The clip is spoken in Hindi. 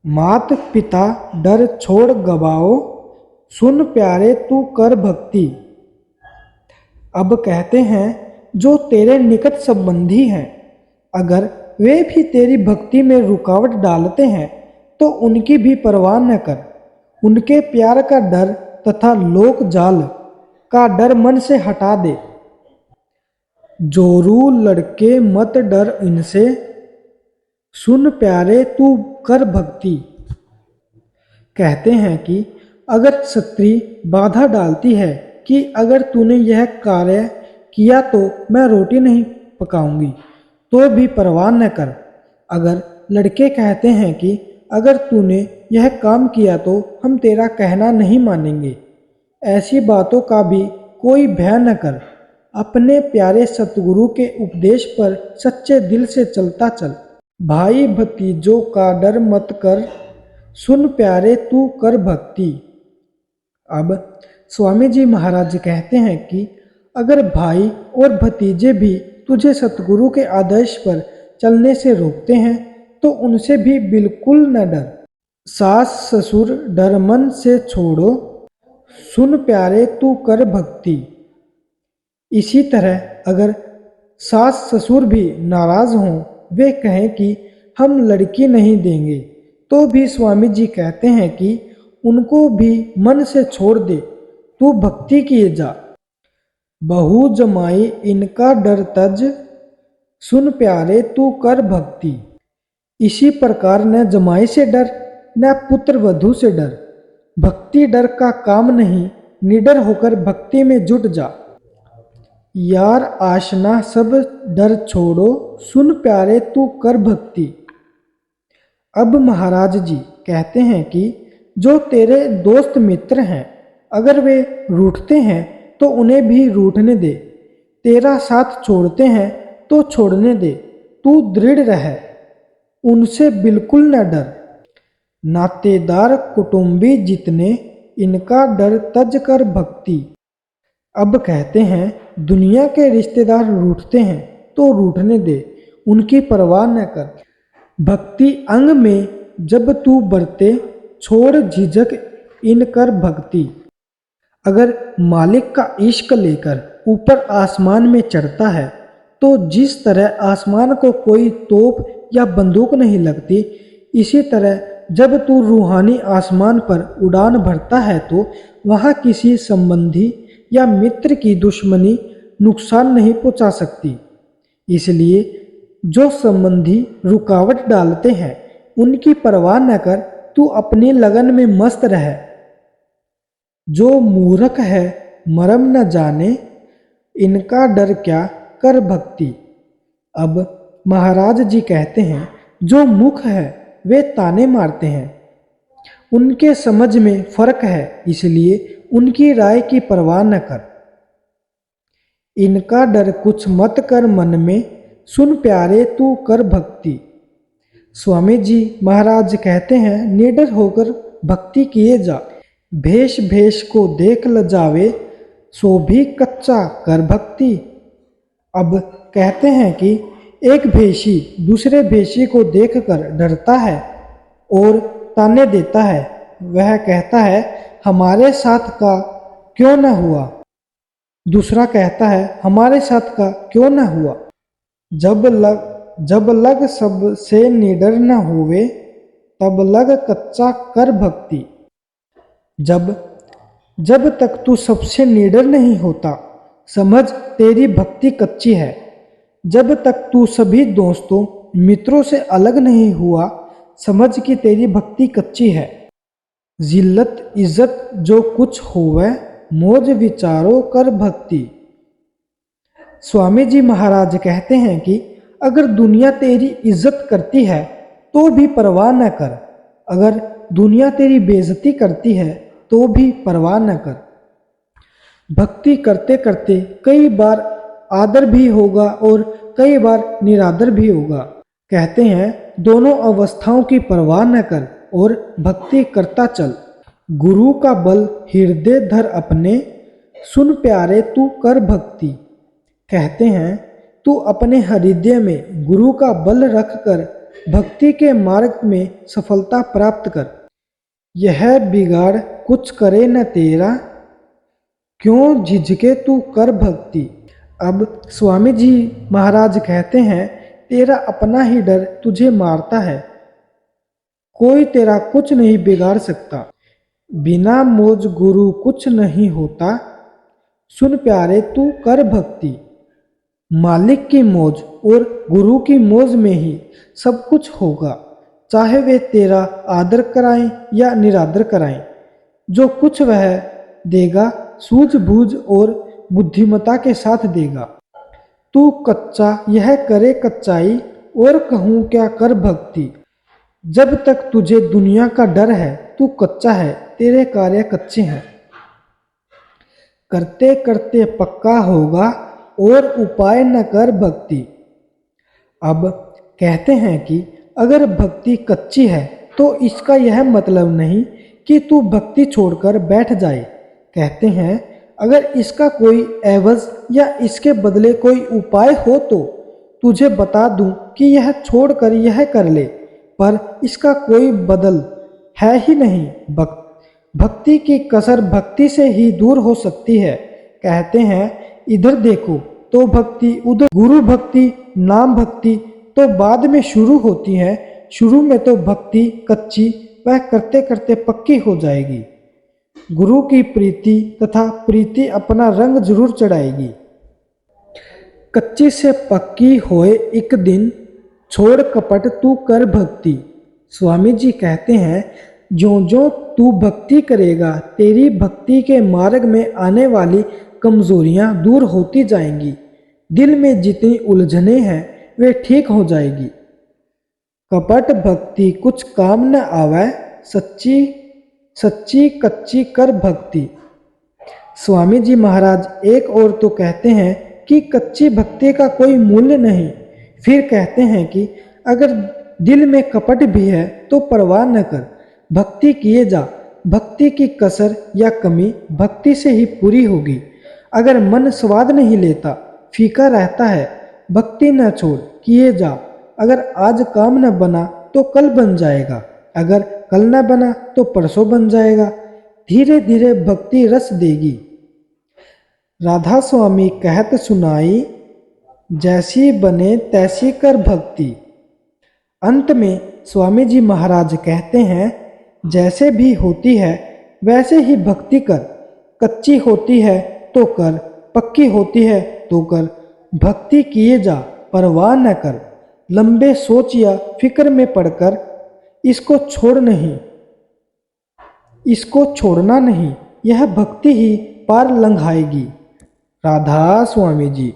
मात पिता डर छोड़ गवाओ, सुन प्यारे तू कर भक्ति। अब कहते हैं जो तेरे निकट संबंधी हैं, अगर वे भी तेरी भक्ति में रुकावट डालते हैं तो उनकी भी परवाह न कर। उनके प्यार का डर तथा लोक जाल का डर मन से हटा दे। जोरू लड़के मत डर इनसे, सुन प्यारे तू कर भक्ति। कहते हैं कि अगर स्त्री बाधा डालती है कि अगर तूने यह कार्य किया तो मैं रोटी नहीं पकाऊंगी, तो भी परवाह न कर। अगर लड़के कहते हैं कि अगर तूने यह काम किया तो हम तेरा कहना नहीं मानेंगे, ऐसी बातों का भी कोई भय न कर। अपने प्यारे सतगुरु के उपदेश पर सच्चे दिल से चलता चल। भाई भतीजों का डर मत कर, सुन प्यारे तू कर भक्ति। अब स्वामी जी महाराज कहते हैं कि अगर भाई और भतीजे भी तुझे सतगुरु के आदेश पर चलने से रोकते हैं तो उनसे भी बिल्कुल न डर। सास ससुर डर मन से छोड़ो, सुन प्यारे तू कर भक्ति। इसी तरह अगर सास ससुर भी नाराज हों, वे कहें कि हम लड़की नहीं देंगे, तो भी स्वामी जी कहते हैं कि उनको भी मन से छोड़ दे, तू भक्ति किए जा। बहु जमाई इनका डर तज, सुन प्यारे तू कर भक्ति। इसी प्रकार न जमाई से डर न पुत्र वधू से डर। भक्ति डर का काम नहीं, निडर होकर भक्ति में जुट जा। यार आशना सब डर छोड़ो, सुन प्यारे तू कर भक्ति। अब महाराज जी कहते हैं कि जो तेरे दोस्त मित्र हैं, अगर वे रूठते हैं तो उन्हें भी रूठने दे। तेरा साथ छोड़ते हैं तो छोड़ने दे, तू दृढ़ रह, उनसे बिल्कुल न डर। नातेदार कुटुंबी जितने, इनका डर तज कर भक्ति। अब कहते हैं दुनिया के रिश्तेदार रूठते हैं तो रूठने दे, उनकी परवाह न कर। भक्ति अंग में जब तू बरते, छोड़ झिझक इन कर भक्ति। अगर मालिक का इश्क लेकर ऊपर आसमान में चढ़ता है तो जिस तरह आसमान को कोई तोप या बंदूक नहीं लगती, इसी तरह जब तू रूहानी आसमान पर उड़ान भरता है तो वहाँ किसी संबंधी या मित्र की दुश्मनी नुकसान नहीं पहुँचा सकती। इसलिए जो संबंधी रुकावट डालते हैं उनकी परवाह न कर, तू अपनी लगन में मस्त रह। जो मूर्ख है मरम न जाने, इनका डर क्या कर भक्ति। अब महाराज जी कहते हैं जो मुख है वे ताने मारते हैं, उनके समझ में फर्क है, इसलिए उनकी राय की परवाह न कर। इनका डर कुछ मत कर मन में, सुन प्यारे तू कर भक्ति। स्वामी जी महाराज कहते हैं निडर होकर भक्ति किए जा। भेष भेष को देख लजावे, सो भी कच्चा कर भक्ति। अब कहते हैं कि एक भेषी दूसरे भेषी को देखकर डरता है और ताने देता है। वह कहता है हमारे साथ का क्यों न हुआ, दूसरा कहता है हमारे साथ का क्यों न हुआ। जब लग सबसे निडर न होवे, तब लग कच्चा कर भक्ति। जब तक तू सबसे निडर नहीं होता, समझ तेरी भक्ति कच्ची है। जब तक तू सभी दोस्तों मित्रों से अलग नहीं हुआ, समझ कि तेरी भक्ति कच्ची है। जिल्लत इज्जत जो कुछ होवे, मौज विचारो कर भक्ति। स्वामी जी महाराज कहते हैं कि अगर दुनिया तेरी इज्जत करती है तो भी परवाह न कर, अगर दुनिया तेरी बेइज्जती करती है तो भी परवाह न कर। भक्ति करते करते कई बार आदर भी होगा और कई बार निरादर भी होगा। कहते हैं दोनों अवस्थाओं की परवाह न कर और भक्ति करता चल। गुरु का बल हृदय धर अपने, सुन प्यारे तू कर भक्ति। कहते हैं तू अपने हृदय में गुरु का बल रख कर भक्ति के मार्ग में सफलता प्राप्त कर। यह बिगाड़ कुछ करे न तेरा, क्यों झिझके तू कर भक्ति। अब स्वामी जी महाराज कहते हैं, तेरा अपना ही डर तुझे मारता है, कोई तेरा कुछ नहीं बिगाड़ सकता। बिना मौज गुरु कुछ नहीं होता, सुन प्यारे तू कर भक्ति। मालिक की मौज और गुरु की मौज में ही सब कुछ होगा, चाहे वे तेरा आदर कराएं या निरादर कराएं। जो कुछ वह देगा सूझबूझ और बुद्धिमता के साथ देगा। तू कच्चा यह करे कच्चाई, और कहूँ क्या कर भक्ति। जब तक तुझे दुनिया का डर है तू कच्चा है, तेरे कार्य कच्चे हैं। करते करते पक्का होगा, और उपाय न कर भक्ति। अब कहते हैं कि अगर भक्ति कच्ची है तो इसका यह मतलब नहीं कि तू भक्ति छोड़कर बैठ जाए। कहते हैं अगर इसका कोई एवज या इसके बदले कोई उपाय हो तो तुझे बता दूं कि यह छोड़कर यह कर ले, पर इसका कोई बदल है ही नहीं। भक्ति की कसर भक्ति से ही दूर हो सकती है। कहते हैं इधर देखो तो भक्ति, उधर गुरु भक्ति, नाम भक्ति तो बाद में शुरू होती है। शुरू में तो भक्ति कच्ची, वह करते करते पक्की हो जाएगी। गुरु की प्रीति तथा प्रीति अपना रंग जरूर चढ़ाएगी। कच्ची से पक्की होए एक दिन, छोड़ कपट तू कर भक्ति। स्वामी जी कहते हैं ज्यों ज्यों तू भक्ति करेगा, तेरी भक्ति के मार्ग में आने वाली कमजोरियां दूर होती जाएंगी। दिल में जितनी उलझने हैं वे ठीक हो जाएगी। कपट भक्ति कुछ काम न आवे, सच्ची सच्ची कच्ची कर भक्ति। स्वामी जी महाराज एक और तो कहते हैं कि कच्ची भक्ति का कोई मूल्य नहीं। फिर कहते हैं कि अगर दिल में कपट भी है तो परवाह न कर, भक्ति किए जा। भक्ति की कसर या कमी भक्ति से ही पूरी होगी। अगर मन स्वाद नहीं लेता, फीका रहता है, भक्ति न छोड़, किए जा। अगर आज काम न बना तो कल बन जाएगा, अगर कल न बना तो परसों बन जाएगा। धीरे धीरे भक्ति रस देगी। राधा स्वामी कहत सुनाई, जैसी बने तैसी कर भक्ति। अंत में स्वामी जी महाराज कहते हैं जैसे भी होती है वैसे ही भक्ति कर। कच्ची होती है तो कर, पक्की होती है तो कर। भक्ति किए जा, परवाह न कर। लंबे सोच या फिक्र में पड़कर इसको छोड़ना नहीं। यह भक्ति ही पार लंघाएगी। राधा स्वामी जी।